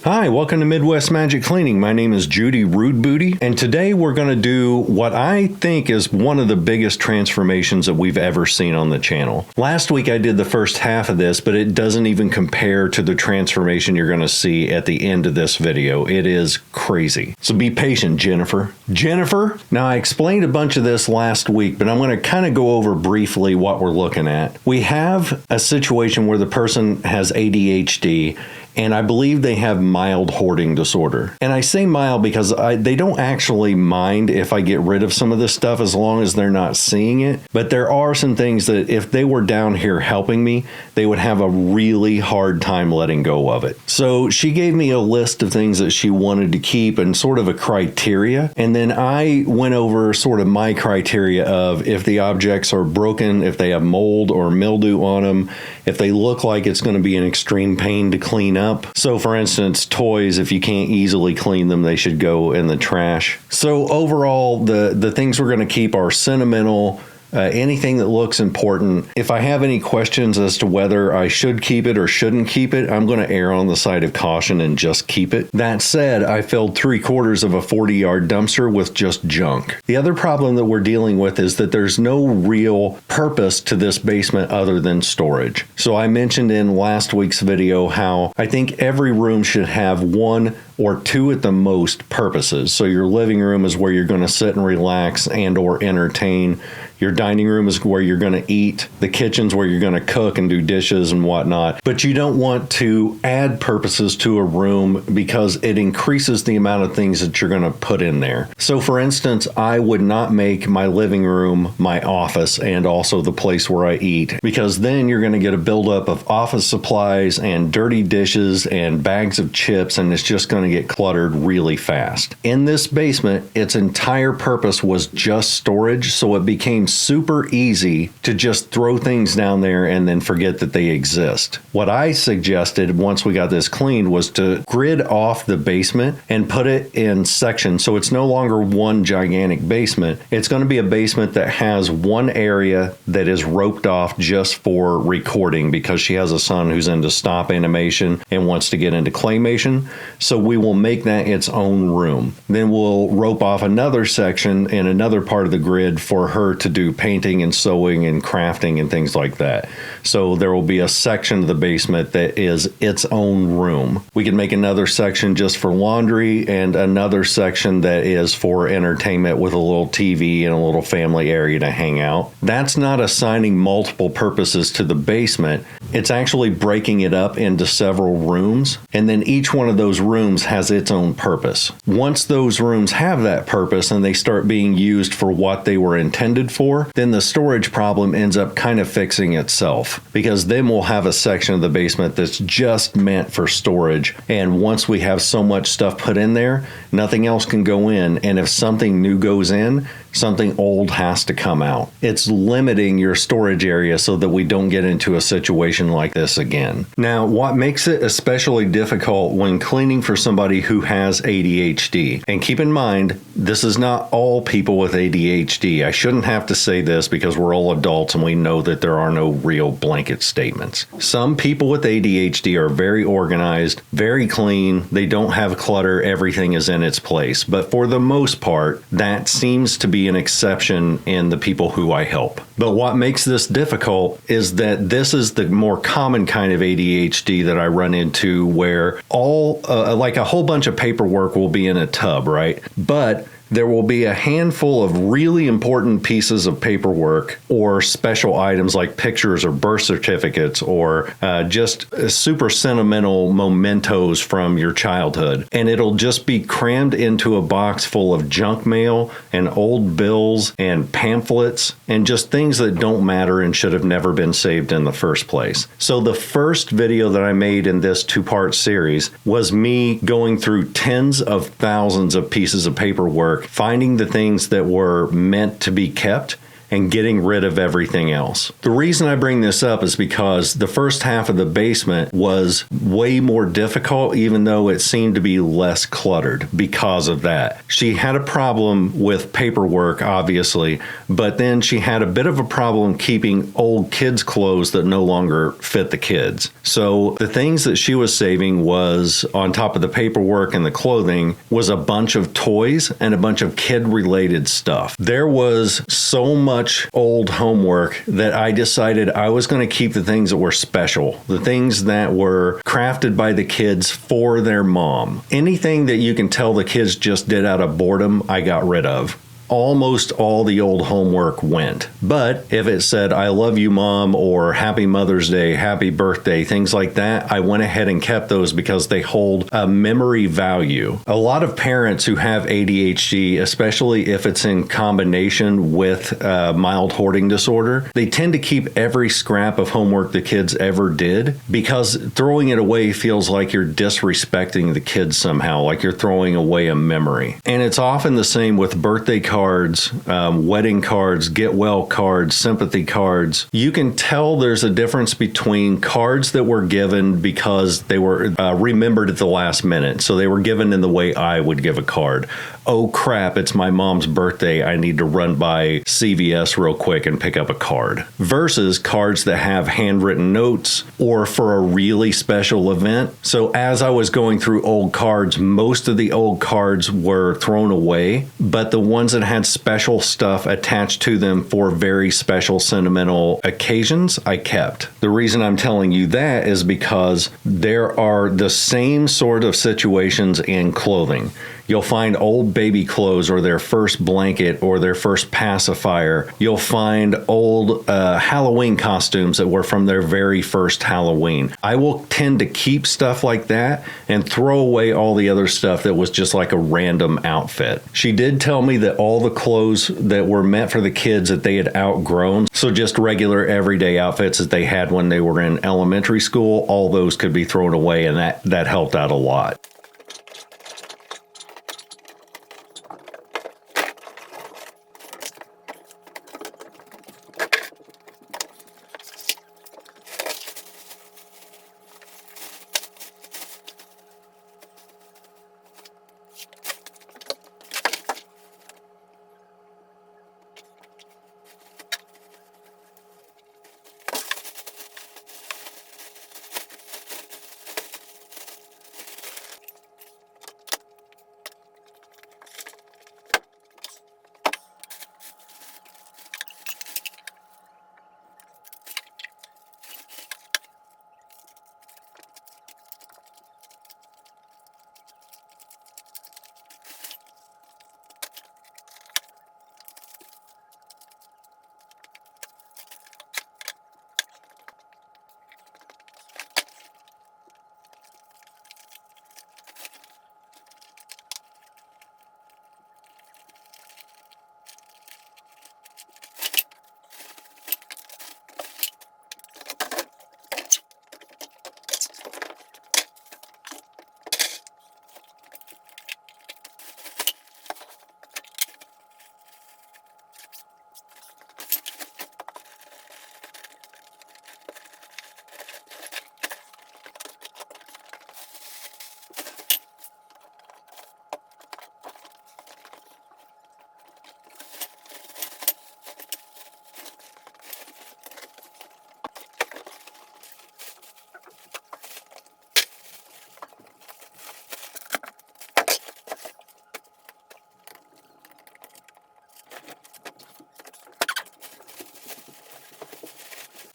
Hi, welcome to Midwest Magic Cleaning. My name is Judy Rude Booty, and today we're going to do what I think is one of the biggest transformations that we've ever seen on the channel. Last week I did the first half of this, but it doesn't even compare to the transformation you're going to see at the end of this video. It is crazy. So be patient, Jennifer. Jennifer? Now, I explained a bunch of this last week, but I'm going to kind of go over briefly what we're looking at. We have a situation where the person has ADHD, and I believe they have mild hoarding disorder. And I say mild because they don't actually mind if I get rid of some of this stuff as long as they're not seeing it. But there are some things that if they were down here helping me, they would have a really hard time letting go of it. So she gave me a list of things that she wanted to keep and sort of a criteria. And then I went over sort of my criteria of if the objects are broken, if they have mold or mildew on them, if they look like it's going to be an extreme pain to clean up. So for instance, toys, if you can't easily clean them, they should go in the trash. So overall, the things we're going to keep are sentimental, anything that looks important. If I have any questions as to whether I should keep it or shouldn't keep it, I'm going to err on the side of caution and just keep it. That said, I filled 3/4 of a 40-yard dumpster with just junk. The other problem that we're dealing with is that there's no real purpose to this basement other than storage. So I mentioned in last week's video how I think every room should have one or two at the most purposes. So your living room is where you're going to sit and relax and or entertain. Your dining room is where you're going to eat. The kitchen's where you're going to cook and do dishes and whatnot. But you don't want to add purposes to a room because it increases the amount of things that you're going to put in there. So for instance, I would not make my living room my office and also the place where I eat, because then you're going to get a buildup of office supplies and dirty dishes and bags of chips, and it's just going to get cluttered really fast. In this basement, its entire purpose was just storage, so it became super easy to just throw things down there and then forget that they exist. What I suggested once we got this cleaned was to grid off the basement and put it in sections, so it's no longer one gigantic basement. It's going to be a basement that has one area that is roped off just for recording, because she has a son who's into stop animation and wants to get into claymation. So we will make that its own room. Then we'll rope off another section in another part of the grid for her to do painting and sewing and crafting and things like that. So there will be a section of the basement that is its own room. We can make another section just for laundry and another section that is for entertainment with a little TV and a little family area to hang out. That's not assigning multiple purposes to the basement. It's actually breaking it up into several rooms, and then each one of those rooms has its own purpose. Once those rooms have that purpose and they start being used for what they were intended for, then the storage problem ends up kind of fixing itself, because then we'll have a section of the basement that's just meant for storage. And once we have so much stuff put in there, nothing else can go in. And if something new goes in, something old has to come out. It's limiting your storage area so that we don't get into a situation like this again. Now, what makes it especially difficult when cleaning for somebody who has ADHD, and keep in mind, this is not all people with ADHD. I shouldn't have to say this because we're all adults and we know that there are no real blanket statements. Some people with ADHD are very organized, very clean. They don't have clutter. Everything is in its place. But for the most part, that seems to be an exception in the people who I help. But what makes this difficult is that this is the more common kind of ADHD that I run into, where like a whole bunch of paperwork will be in a tub, right? But there will be a handful of really important pieces of paperwork or special items like pictures or birth certificates or just super sentimental mementos from your childhood. And it'll just be crammed into a box full of junk mail and old bills and pamphlets and just things that don't matter and should have never been saved in the first place. So the first video that I made in this two-part series was me going through tens of thousands of pieces of paperwork, finding the things that were meant to be kept and getting rid of everything else. The reason I bring this up is because the first half of the basement was way more difficult, even though it seemed to be less cluttered because of that. She had a problem with paperwork, obviously, but then she had a bit of a problem keeping old kids' clothes that no longer fit the kids. So the things that she was saving was, on top of the paperwork and the clothing, was a bunch of toys and a bunch of kid-related stuff. There was so much old homework that I decided I was going to keep the things that were special, the things that were crafted by the kids for their mom. Anything that you can tell the kids just did out of boredom, I got rid of. Almost all the old homework went. But if it said, "I love you, Mom," or "Happy Mother's Day," "Happy Birthday," things like that, I went ahead and kept those because they hold a memory value. A lot of parents who have ADHD, especially if it's in combination with mild hoarding disorder, they tend to keep every scrap of homework the kids ever did because throwing it away feels like you're disrespecting the kids somehow, like you're throwing away a memory. And it's often the same with birthday cards, wedding cards, get well cards, sympathy cards. You can tell there's a difference between cards that were given because they were remembered at the last minute. So they were given in the way I would give a card. Oh crap, it's my mom's birthday. I need to run by CVS real quick and pick up a card. Versus cards that have handwritten notes or for a really special event. So as I was going through old cards, most of the old cards were thrown away, but the ones that had special stuff attached to them for very special sentimental occasions, I kept. The reason I'm telling you that is because there are the same sort of situations in clothing. You'll find old baby clothes or their first blanket or their first pacifier. You'll find old Halloween costumes that were from their very first Halloween. I will tend to keep stuff like that and throw away all the other stuff that was just like a random outfit. She did tell me that all the clothes that were meant for the kids that they had outgrown, so just regular everyday outfits that they had when they were in elementary school, all those could be thrown away, and that helped out a lot.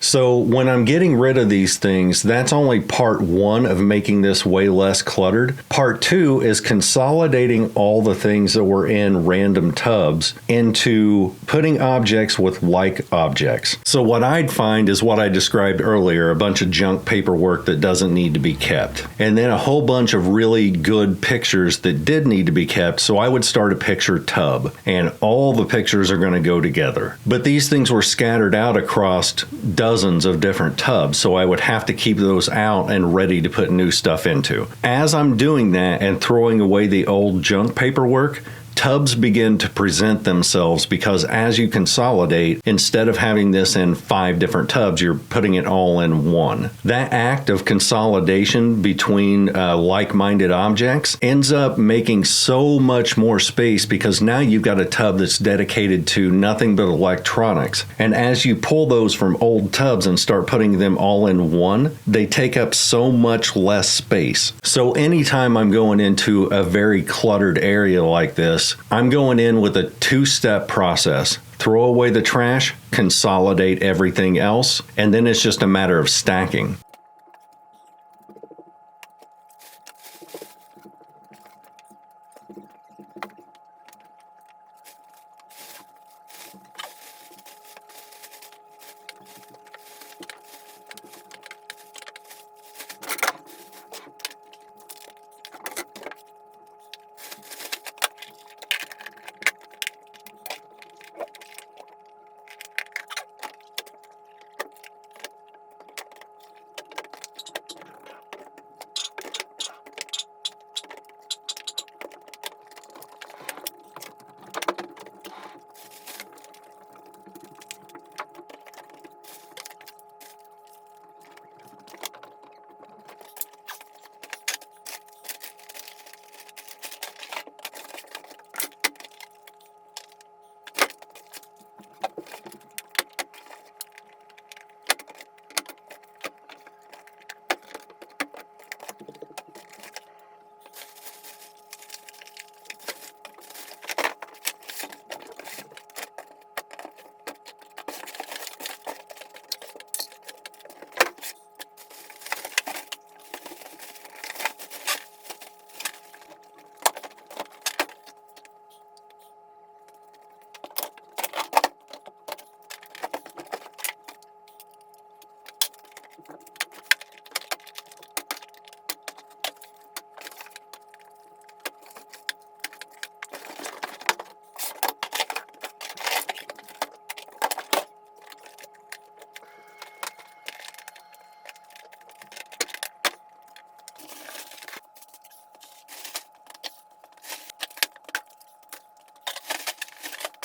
So when I'm getting rid of these things, that's only part one of making this way less cluttered. Part two is consolidating all the things that were in random tubs into putting objects with like objects. So what I'd find is what I described earlier, a bunch of junk paperwork that doesn't need to be kept. And then a whole bunch of really good pictures that did need to be kept. So I would start a picture tub and all the pictures are going to go together. But these things were scattered out across dozens of different tubs, so I would have to keep those out and ready to put new stuff into. As I'm doing that and throwing away the old junk paperwork, tubs begin to present themselves because as you consolidate, instead of having this in 5 different tubs, you're putting it all in one. That act of consolidation between like-minded objects ends up making so much more space because now you've got a tub that's dedicated to nothing but electronics. And as you pull those from old tubs and start putting them all in one, they take up so much less space. So anytime I'm going into a very cluttered area like this, I'm going in with a 2-step process. Throw away the trash, consolidate everything else, and then it's just a matter of stacking.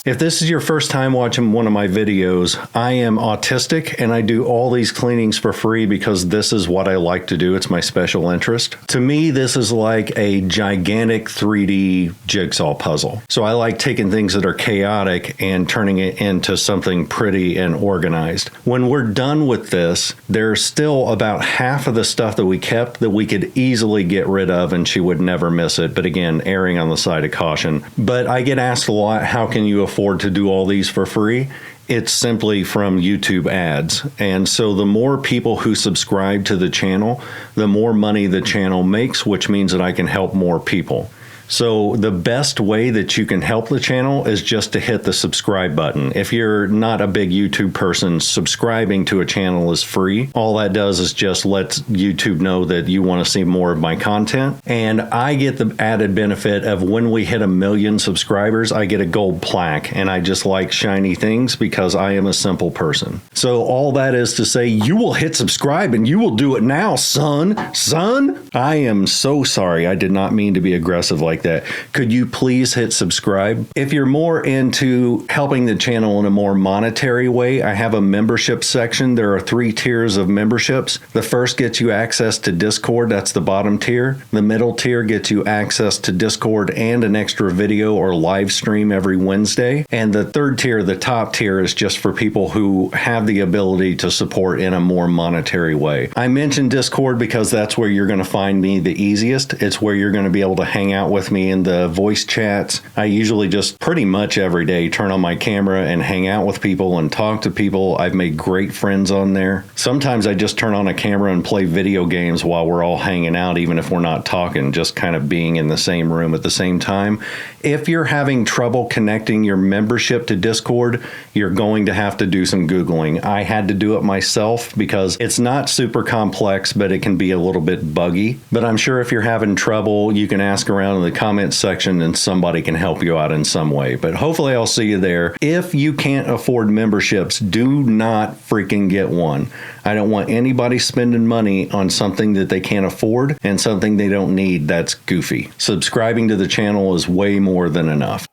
If this is your first time watching one of my videos, I am autistic and I do all these cleanings for free because this is what I like to do. It's my special interest. To me, this is like a gigantic 3D jigsaw puzzle. So I like taking things that are chaotic and turning it into something pretty and organized. When we're done with this, there's still about half of the stuff that we kept that we could easily get rid of and she would never miss it. But again, erring on the side of caution. But I get asked a lot, how can you afford to do all these for free? It's simply from YouTube ads. And so the more people who subscribe to the channel, the more money the channel makes, which means that I can help more people. So the best way that you can help the channel is just to hit the subscribe button. If you're not a big YouTube person, subscribing to a channel is free. All that does is just let YouTube know that you want to see more of my content. And I get the added benefit of when we hit 1 million subscribers, I get a gold plaque. And I just like shiny things because I am a simple person. So all that is to say, you will hit subscribe and you will do it now, son. Son, I am so sorry. I did not mean to be aggressive like that. Could you please hit subscribe? If you're more into helping the channel in a more monetary way, I have a membership section. There are 3 tiers of memberships. The first gets you access to Discord. That's the bottom tier. The middle tier gets you access to Discord and an extra video or live stream every Wednesday. And the third tier, the top tier, is just for people who have the ability to support in a more monetary way. I mentioned Discord because that's where you're going to find me the easiest. It's where you're going to be able to hang out with me in the voice chats. I usually just pretty much every day turn on my camera and hang out with people and talk to people. I've made great friends on there. Sometimes I just turn on a camera and play video games while we're all hanging out, even if we're not talking, just kind of being in the same room at the same time. If you're having trouble connecting your membership to Discord, you're going to have to do some Googling. I had to do it myself because it's not super complex, but it can be a little bit buggy. But I'm sure if you're having trouble, you can ask around in the comment section and somebody can help you out in some way. But hopefully I'll see you there. If you can't afford memberships, do not freaking get one. I don't want anybody spending money on something that they can't afford and something they don't need. That's goofy. Subscribing to the channel is way more than enough.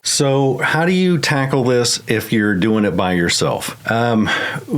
So how do you tackle this if you're doing it by yourself?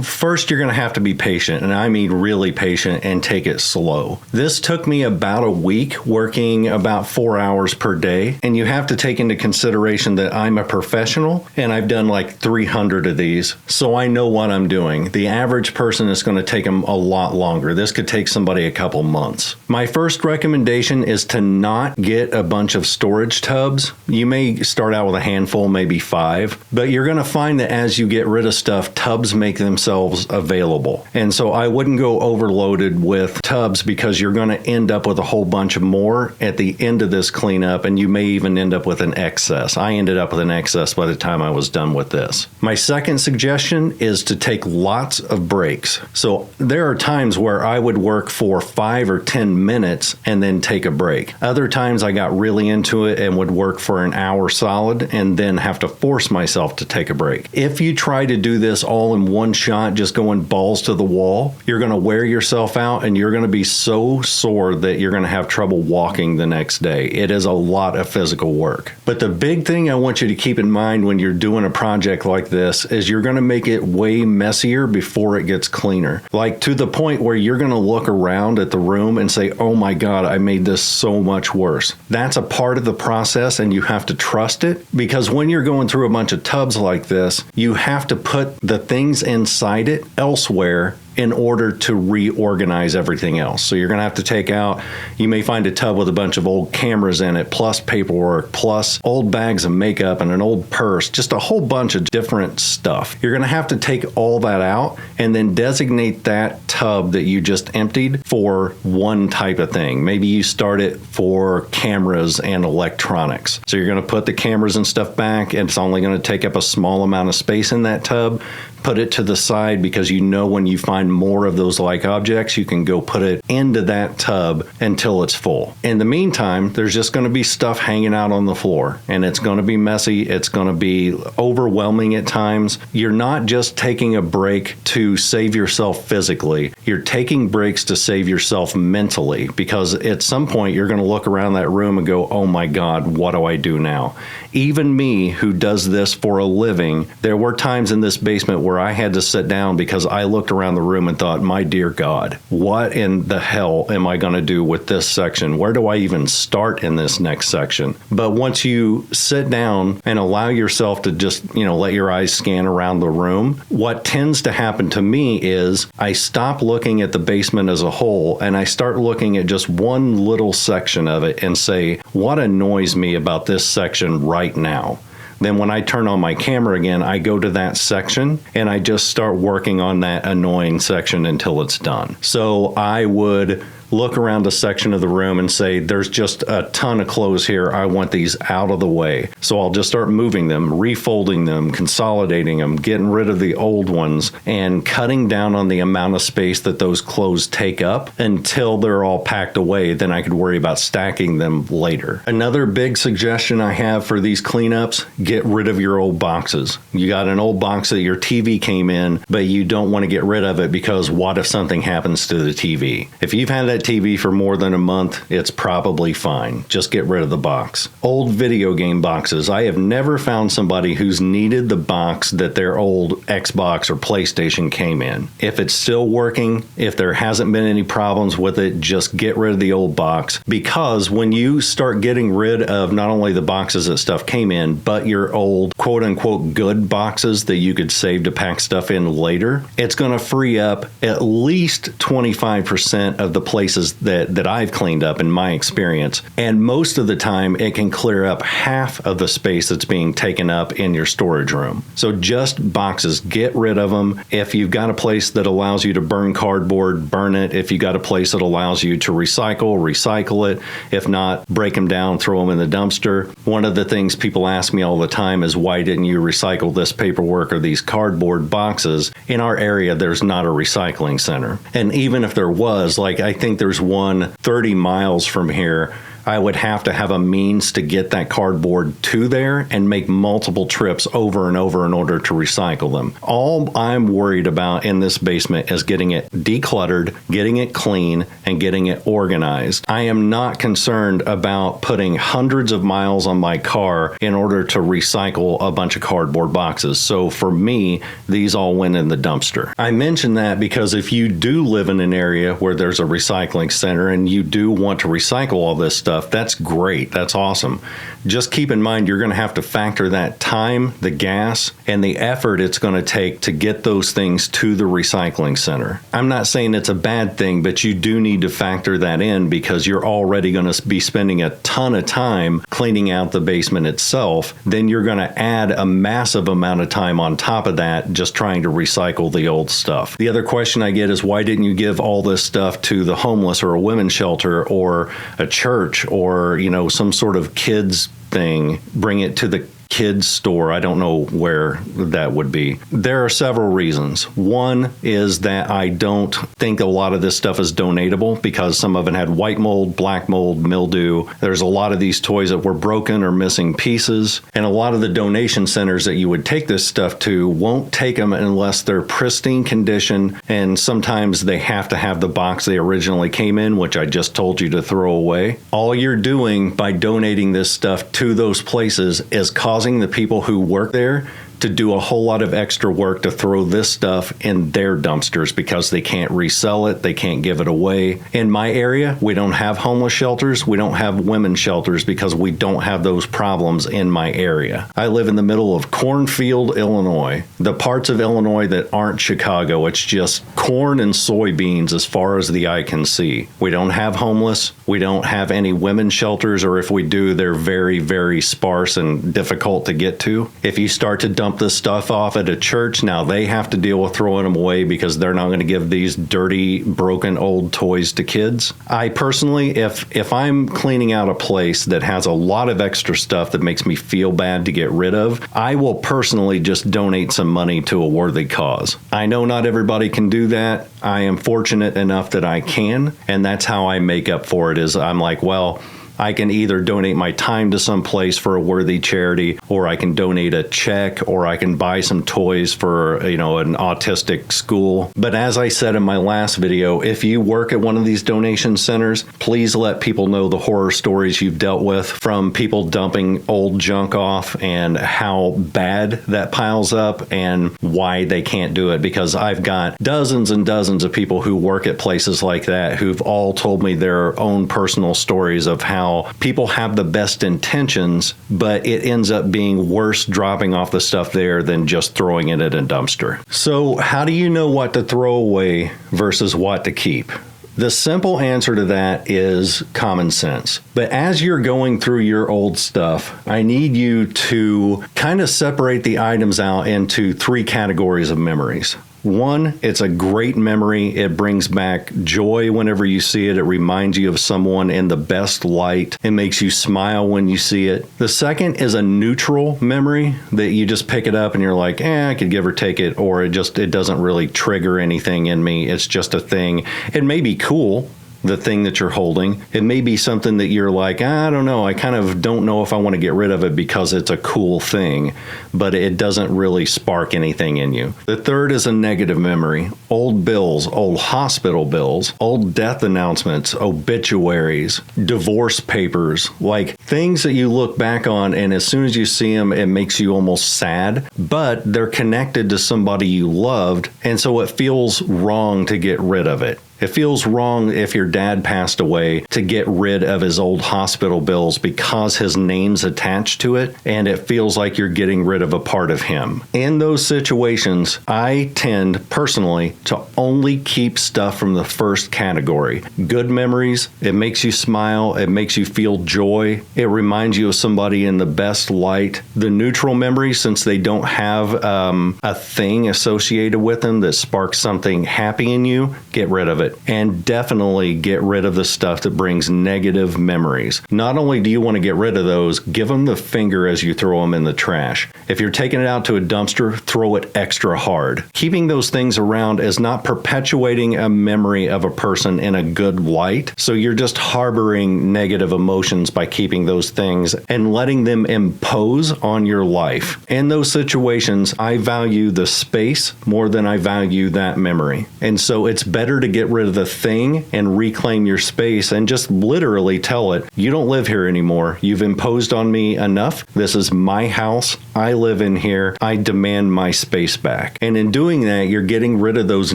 First, you're going to have to be patient, and I mean really patient, and take it slow. This took me about a week, working about 4 hours per day, and you have to take into consideration that I'm a professional, and I've done like 300 of these, so I know what I'm doing. The average person is going to take them a lot longer. This could take somebody a couple months. My first recommendation is to not get a bunch of storage tubs. You may start out with a handful, maybe 5, but you're going to find that as you get rid of stuff, tubs make themselves available. And so I wouldn't go overloaded with tubs, because you're going to end up with a whole bunch of more at the end of this cleanup, and you may even end up with an excess. I ended up with an excess by the time I was done with this. My second suggestion is to take lots of breaks. So there are times where I would work for 5 or 10 minutes and then take a break. Other times I got really into it and would work for an hour solid and then have to force myself to take a break. If you try to do this all in one shot, just going balls to the wall, you're going to wear yourself out, and you're going to be so sore that you're going to have trouble walking the next day. It is a lot of physical work. But the big thing I want you to keep in mind when you're doing a project like this is you're going to make it way messier before it gets cleaner. Like to the point where you're going to look around at the room and say, oh my God, I made this so much worse. That's a part of the process, and you have to trust it, because when you're going through a bunch of tubs like this, you have to put the things inside it elsewhere in order to reorganize everything else. So you're going to have to take out, you may find a tub with a bunch of old cameras in it, plus paperwork, plus old bags of makeup and an old purse, just a whole bunch of different stuff. You're going to have to take all that out and then designate that tub that you just emptied for one type of thing. Maybe you start it for cameras and electronics. So you're going to put the cameras and stuff back, and it's only going to take up a small amount of space in that tub. Put it to the side, because you know when you find more of those like objects, you can go put it into that tub until it's full. In the meantime, there's just going to be stuff hanging out on the floor, and it's going to be messy. It's going to be overwhelming at times. You're not just taking a break to save yourself physically. You're taking breaks to save yourself mentally, because at some point you're going to look around that room and go, oh my God, what do I do now? Even me, who does this for a living, there were times in this basement where I had to sit down because I looked around the room room and thought, my dear God, what in the hell am I going to do with this section? Where do I even start in this next section? But once you sit down and allow yourself to just, let your eyes scan around the room, what tends to happen to me is I stop looking at the basement as a whole and I start looking at just one little section of it and say, what annoys me about this section right now? Then when I turn on my camera again, I go to that section and I just start working on that annoying section until it's done. So I would look around a section of the room and say, there's just a ton of clothes here. I want these out of the way. So I'll just start moving them, refolding them, consolidating them, getting rid of the old ones, and cutting down on the amount of space that those clothes take up until they're all packed away. Then I could worry about stacking them later. Another big suggestion I have for these cleanups, get rid of your old boxes. You got an old box that your TV came in, but you don't want to get rid of it because what if something happens to the TV? If you've had that TV for more than a month, it's probably fine. Just get rid of the box. Old video game boxes. I have never found somebody who's needed the box that their old Xbox or PlayStation came in. If it's still working, if there hasn't been any problems with it, just get rid of the old box, because when you start getting rid of not only the boxes that stuff came in, but your old quote unquote good boxes that you could save to pack stuff in later, it's going to free up at least 25% of the places that I've cleaned up in my experience. And most of the time, it can clear up half of the space that's being taken up in your storage room. So just boxes, get rid of them. If you've got a place that allows you to burn cardboard, burn it. If you got a place that allows you to recycle it. If not, break them down, throw them in the dumpster. One of the things people ask me all the time is, why didn't you recycle this paperwork or these cardboard boxes? In our area, there's not a recycling center. And even if there was, I think there's one 30 miles from here, I would have to have a means to get that cardboard to there and make multiple trips over and over in order to recycle them. All I'm worried about in this basement is getting it decluttered, getting it clean, and getting it organized. I am not concerned about putting hundreds of miles on my car in order to recycle a bunch of cardboard boxes. So for me, these all went in the dumpster. I mention that because if you do live in an area where there's a recycling center and you do want to recycle all this stuff, that's great. That's awesome. Just keep in mind, you're going to have to factor that time, the gas, and the effort it's going to take to get those things to the recycling center. I'm not saying it's a bad thing, but you do need to factor that in because you're already going to be spending a ton of time cleaning out the basement itself. Then you're going to add a massive amount of time on top of that just trying to recycle the old stuff. The other question I get is, why didn't you give all this stuff to the homeless or a women's shelter or a church or, some sort of kids thing, bring it to the kids store? I don't know where that would be. There are several reasons. One is that I don't think a lot of this stuff is donatable because some of it had white mold, black mold, mildew. There's a lot of these toys that were broken or missing pieces. And a lot of the donation centers that you would take this stuff to won't take them unless they're pristine condition. And sometimes they have to have the box they originally came in, which I just told you to throw away. All you're doing by donating this stuff to those places is causing the people who work there to do a whole lot of extra work to throw this stuff in their dumpsters because they can't resell it, they can't give it away. In my area, we don't have homeless shelters, we don't have women's shelters because we don't have those problems in my area. I live in the middle of cornfield, Illinois. The parts of Illinois that aren't Chicago, it's just corn and soybeans as far as the eye can see. We don't have homeless, we don't have any women's shelters, or if we do, they're very, very sparse and difficult to get to. If you start to dump this stuff off at a church, now they have to deal with throwing them away because they're not going to give these dirty, broken old toys to kids. I personally, if I'm cleaning out a place that has a lot of extra stuff that makes me feel bad to get rid of, I will personally just donate some money to a worthy cause. I know not everybody can do that. I am fortunate enough that I can, and that's how I make up for it. Is I'm like, well, I can either donate my time to some place for a worthy charity, or I can donate a check, or I can buy some toys for, an autistic school. But as I said in my last video, if you work at one of these donation centers, please let people know the horror stories you've dealt with, from people dumping old junk off and how bad that piles up and why they can't do it. Because I've got dozens and dozens of people who work at places like that who've all told me their own personal stories of how people have the best intentions, but it ends up being worse dropping off the stuff there than just throwing it in a dumpster. So how do you know what to throw away versus what to keep? The simple answer to that is common sense. But as you're going through your old stuff, I need you to kind of separate the items out into 3 categories of memories. 1, it's a great memory. It brings back joy whenever you see it. It reminds you of someone in the best light. It makes you smile when you see it. The second is a neutral memory that you just pick it up and you're like, I could give or take it, or it doesn't really trigger anything in me. It's just a thing. It may be cool, the thing that you're holding. It may be something that you're like, I don't know, I kind of don't know if I want to get rid of it because it's a cool thing, but it doesn't really spark anything in you. The third is a negative memory. Old bills, old hospital bills, old death announcements, obituaries, divorce papers, like things that you look back on and as soon as you see them, it makes you almost sad, but they're connected to somebody you loved, and so it feels wrong to get rid of it. It feels wrong if your dad passed away to get rid of his old hospital bills because his name's attached to it, and it feels like you're getting rid of a part of him. In those situations, I tend personally to only keep stuff from the first category. Good memories, it makes you smile, it makes you feel joy, it reminds you of somebody in the best light. The neutral memories, since they don't have a thing associated with them that sparks something happy in you, get rid of it. And definitely get rid of the stuff that brings negative memories. Not only do you want to get rid of those, give them the finger as you throw them in the trash. If you're taking it out to a dumpster, throw it extra hard. Keeping those things around is not perpetuating a memory of a person in a good light. So you're just harboring negative emotions by keeping those things and letting them impose on your life. In those situations, I value the space more than I value that memory. And so it's better to get rid of the thing and reclaim your space and just literally tell it, you don't live here anymore. You've imposed on me enough. This is my house. I live in here. I demand my space back. And in doing that, you're getting rid of those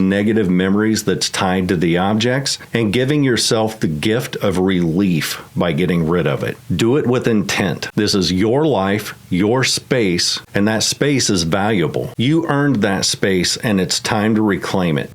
negative memories that's tied to the objects and giving yourself the gift of relief by getting rid of it. Do it with intent. This is your life, your space, and that space is valuable. You earned that space and it's time to reclaim it.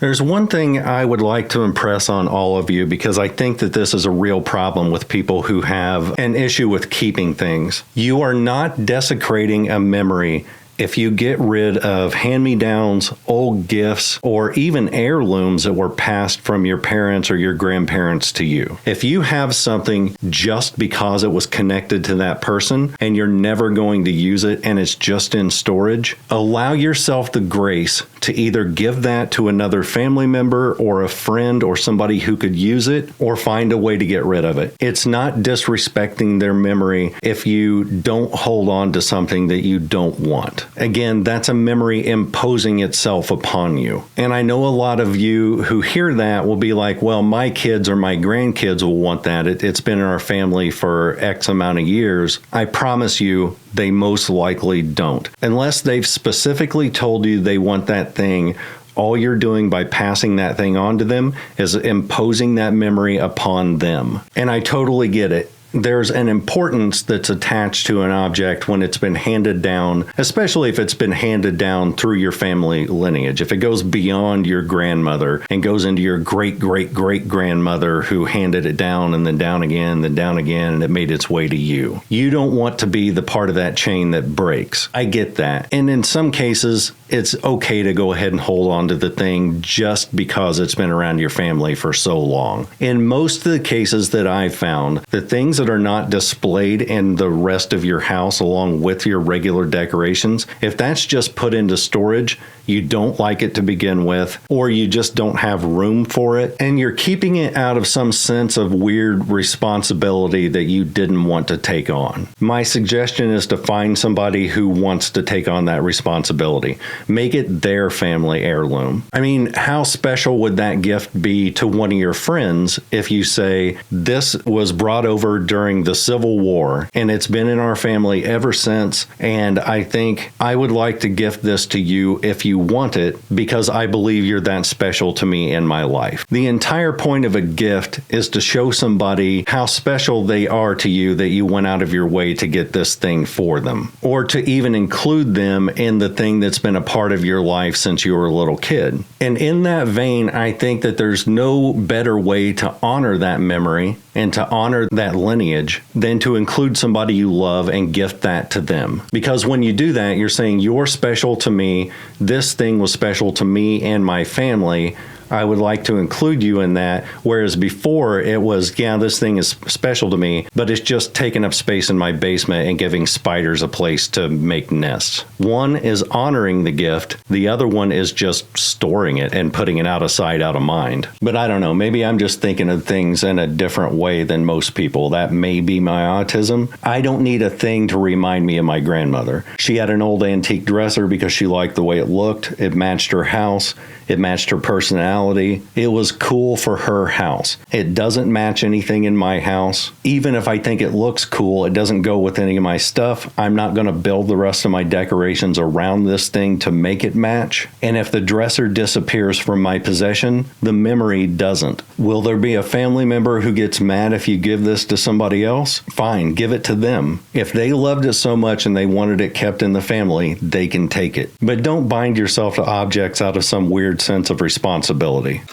There's one thing I would like to impress on all of you because I think that this is a real problem with people who have an issue with keeping things. You are not desecrating a memory if you get rid of hand-me-downs, old gifts, or even heirlooms that were passed from your parents or your grandparents to you. If you have something just because it was connected to that person and you're never going to use it and it's just in storage, allow yourself the grace to either give that to another family member or a friend or somebody who could use it, or find a way to get rid of it. It's not disrespecting their memory if you don't hold on to something that you don't want. Again, that's a memory imposing itself upon you. And I know a lot of you who hear that will be like, well, my kids or my grandkids will want that. It's been in our family for X amount of years. I promise you, they most likely don't. Unless they've specifically told you they want that thing, all you're doing by passing that thing on to them is imposing that memory upon them. And I totally get it. There's an importance that's attached to an object when it's been handed down, especially if it's been handed down through your family lineage. If it goes beyond your grandmother and goes into your great-great-great-grandmother who handed it down and then down again, and it made its way to you. You don't want to be the part of that chain that breaks. I get that. And in some cases, it's okay to go ahead and hold on to the thing just because it's been around your family for so long. In most of the cases that I've found, the things that are not displayed in the rest of your house along with your regular decorations, if that's just put into storage, you don't like it to begin with, or you just don't have room for it, and you're keeping it out of some sense of weird responsibility that you didn't want to take on. My suggestion is to find somebody who wants to take on that responsibility. Make it their family heirloom. I mean, how special would that gift be to one of your friends if you say, this was brought over during the Civil War, and it's been in our family ever since, and I think I would like to gift this to you if you want it, because I believe you're that special to me in my life. The entire point of a gift is to show somebody how special they are to you that you went out of your way to get this thing for them, or to even include them in the thing that's been a part of your life since you were a little kid. And in that vein, I think that there's no better way to honor that memory and to honor that lineage than to include somebody you love and gift that to them. Because when you do that, you're saying, you're special to me. This thing was special to me and my family. I would like to include you in that. Whereas before it was, yeah, this thing is special to me, but it's just taking up space in my basement and giving spiders a place to make nests. One is honoring the gift. The other one is just storing it and putting it out of sight, out of mind. But I don't know, maybe I'm just thinking of things in a different way than most people. That may be my autism. I don't need a thing to remind me of my grandmother. She had an old antique dresser because she liked the way it looked. It matched her house. It matched her personality. It was cool for her house. It doesn't match anything in my house. Even if I think it looks cool, it doesn't go with any of my stuff. I'm not going to build the rest of my decorations around this thing to make it match. And if the dresser disappears from my possession, the memory doesn't. Will there be a family member who gets mad if you give this to somebody else? Fine, give it to them. If they loved it so much and they wanted it kept in the family, they can take it. But don't bind yourself to objects out of some weird sense of responsibility.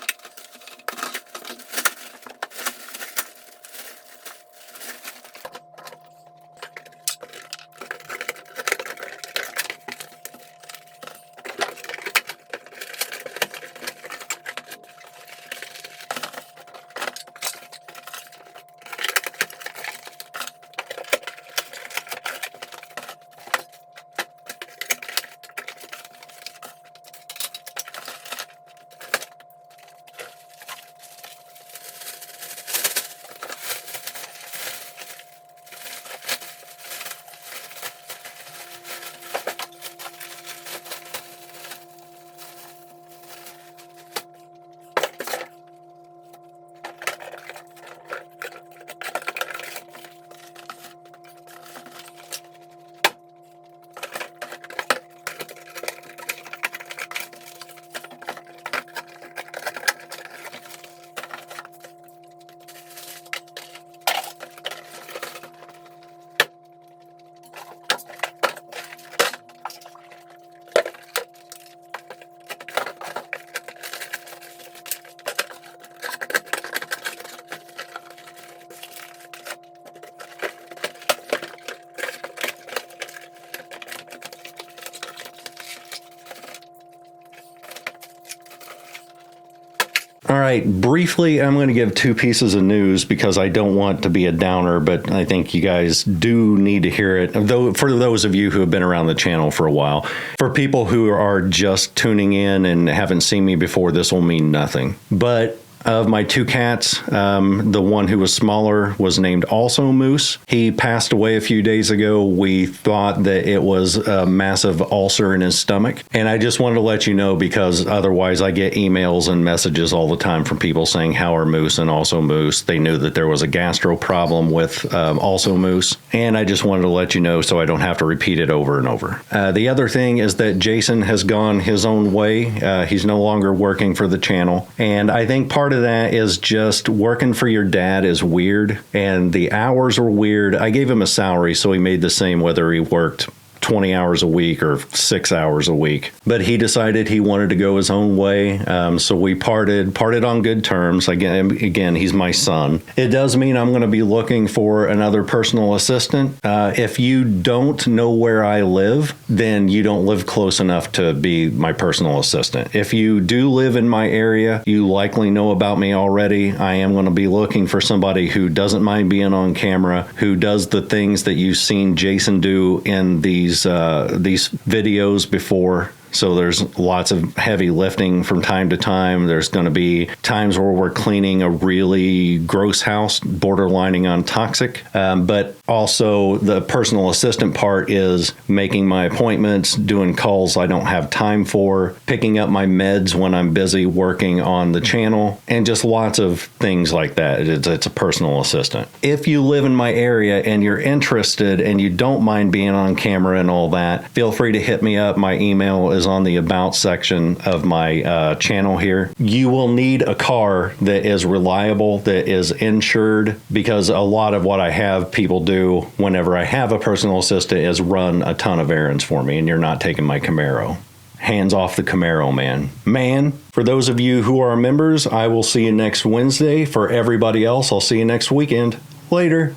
All right, briefly, I'm going to give 2 pieces of news because I don't want to be a downer, but I think you guys do need to hear it. Though, for those of you who have been around the channel for a while, for people who are just tuning in and haven't seen me before, this will mean nothing. But of my 2 cats, the one who was smaller was named also Moose. He passed away a few days ago. We thought that it was a massive ulcer in his stomach. And I just wanted to let you know because otherwise I get emails and messages all the time from people saying, how are Moose and also Moose? They knew that there was a gastro problem with also Moose. And I just wanted to let you know so I don't have to repeat it over and over. The other thing is that Jason has gone his own way. He's no longer working for the channel. And I think part of that is just working for your dad is weird, and the hours were weird. I gave him a salary, so he made the same whether he worked 20 hours a week or 6 hours a week. But he decided he wanted to go his own way. So we parted on good terms. Again, he's my son. It does mean I'm going to be looking for another personal assistant. If you don't know where I live, then you don't live close enough to be my personal assistant. If you do live in my area, you likely know about me already. I am going to be looking for somebody who doesn't mind being on camera, who does the things that you've seen Jason do in these videos before. So there's lots of heavy lifting from time to time. There's going to be times where we're cleaning a really gross house, borderlining on toxic. But also the personal assistant part is making my appointments, doing calls I don't have time for, picking up my meds when I'm busy working on the channel, and just lots of things like that. It's a personal assistant. If you live in my area and you're interested and you don't mind being on camera and all that, feel free to hit me up. My email is on the about section of my channel here. You will need a car that is reliable, that is insured, because a lot of what I have people do whenever I have a personal assistant is run a ton of errands for me, and you're not taking my Camaro. Hands off the Camaro, man. For those of you who are members, I will see you next Wednesday. For everybody else, I'll see you next weekend. Later.